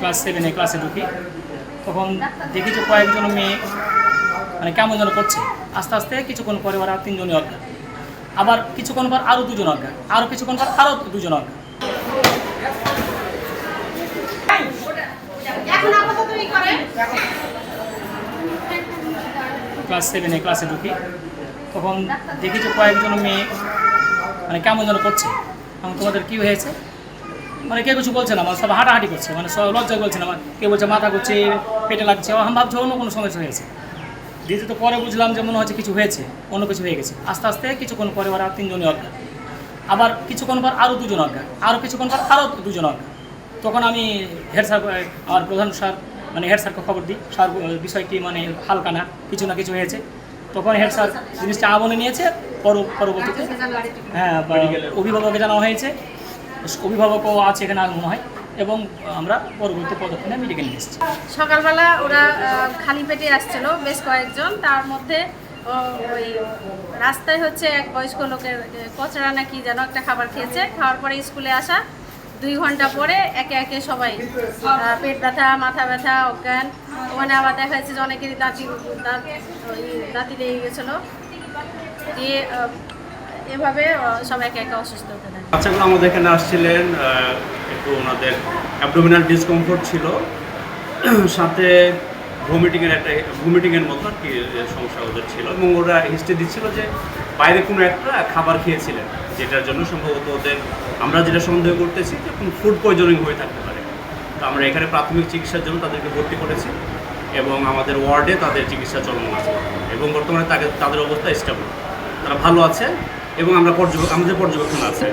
Class 7 ক্লাসে ঢুকি, তখন দেখি যে কয়েকজন মেয়ে মানে কেমন যেন করছে। আস্তে আস্তে কিছুক্ষণ পরে ওরা 3 জনই অজ্ঞান, আবার কিছুক্ষণ পর আরও 2 জন অজ্ঞান, আরও কিছুক্ষণ পর আরও 2 জন অজ্ঞান। ক্লাস 7 ক্লাসে ঢুকি, তখন দেখি যে কয়েকজন মেয়ে মানে কেমন যেন করছে। এখন তোমাদের কী হয়েছে, মানে কেউ কিছু বলছে না, মানে সব হাঁটাহাঁটি করছে, মানে সব লজ্জা বলছে না, কেউ বলছে মাথা করছে, পেটে লাগছে, আমি ভাবছি অন্য কোনো সমস্যা হয়েছে। দ্বিতীয়ত পরে বুঝলাম যে মনে হচ্ছে কিছু হয়েছে, অন্য কিছু হয়ে গেছে। আস্তে আস্তে কিছুক্ষণ পরে ওরা 3 জনই অজ্ঞান, আবার কিছুক্ষণ পর আরও 2 জন অজ্ঞান, আরও কিছুক্ষণ পর আরও 2 জন অজ্ঞান। তখন আমি হেড স্যার, আমার প্রধান স্যার মানে হেড স্যারকে খবর দিই, স্যার বিষয়টি মানে হালকা না, কিছু না কিছু হয়েছে। তখন হেড স্যার জিনিসটা আমলে নিয়েছে। পরবর্তীতে অভিভাবককে জানানো হয়েছে, অভিভাবকও আছে এখানে মনে হয়, এবং আমরা পরবর্তী পদক্ষেপে মেডিকেল নিয়ে এসেছি। সকালবেলা ওরা খালি পেটে আসছিল বেশ কয়েকজন, তার মধ্যে ওই রাস্তায় হচ্ছে এক বয়স্ক লোকের কচড়া না কি যেন একটা খাবার খেয়েছে। খাওয়ার পরে স্কুলে আসা 2 ঘন্টা পরে একে একে সবাই পেট ব্যথা, মাথা ব্যথা, অজ্ঞান। ওখানে আবার দেখা যাচ্ছে যে অনেকেরই দাঁতি লেগে গেছিলো, দিয়ে এভাবে সব একে একে অসুস্থ হতে থাকে। বাচ্চাগুলো আমাদের এখানে আসছিলেন, একটু ওনাদের অ্যাবডোমিনাল ডিসকমফোর্ট ছিল, সাথে ভমিটিংয়ের মতো আর কি সমস্যা ওদের ছিল, এবং ওরা হিস্ট্রি দিচ্ছিল যে বাইরে কোনো একটা খাবার খেয়েছিলেন, যেটার জন্য সম্ভবত ওদের আমরা যেটা সন্দেহ করতেছি যে ফুড পয়জনিং হয়ে থাকতে পারে। তো আমরা এখানে প্রাথমিক চিকিৎসার জন্য তাদেরকে ভর্তি করেছি, এবং আমাদের ওয়ার্ডে তাদের চিকিৎসা চলমান আছে, এবং বর্তমানে তাদের অবস্থা স্টেবল, তারা ভালো আছে, এবং আমাদের পর্যবেক্ষণ আছে।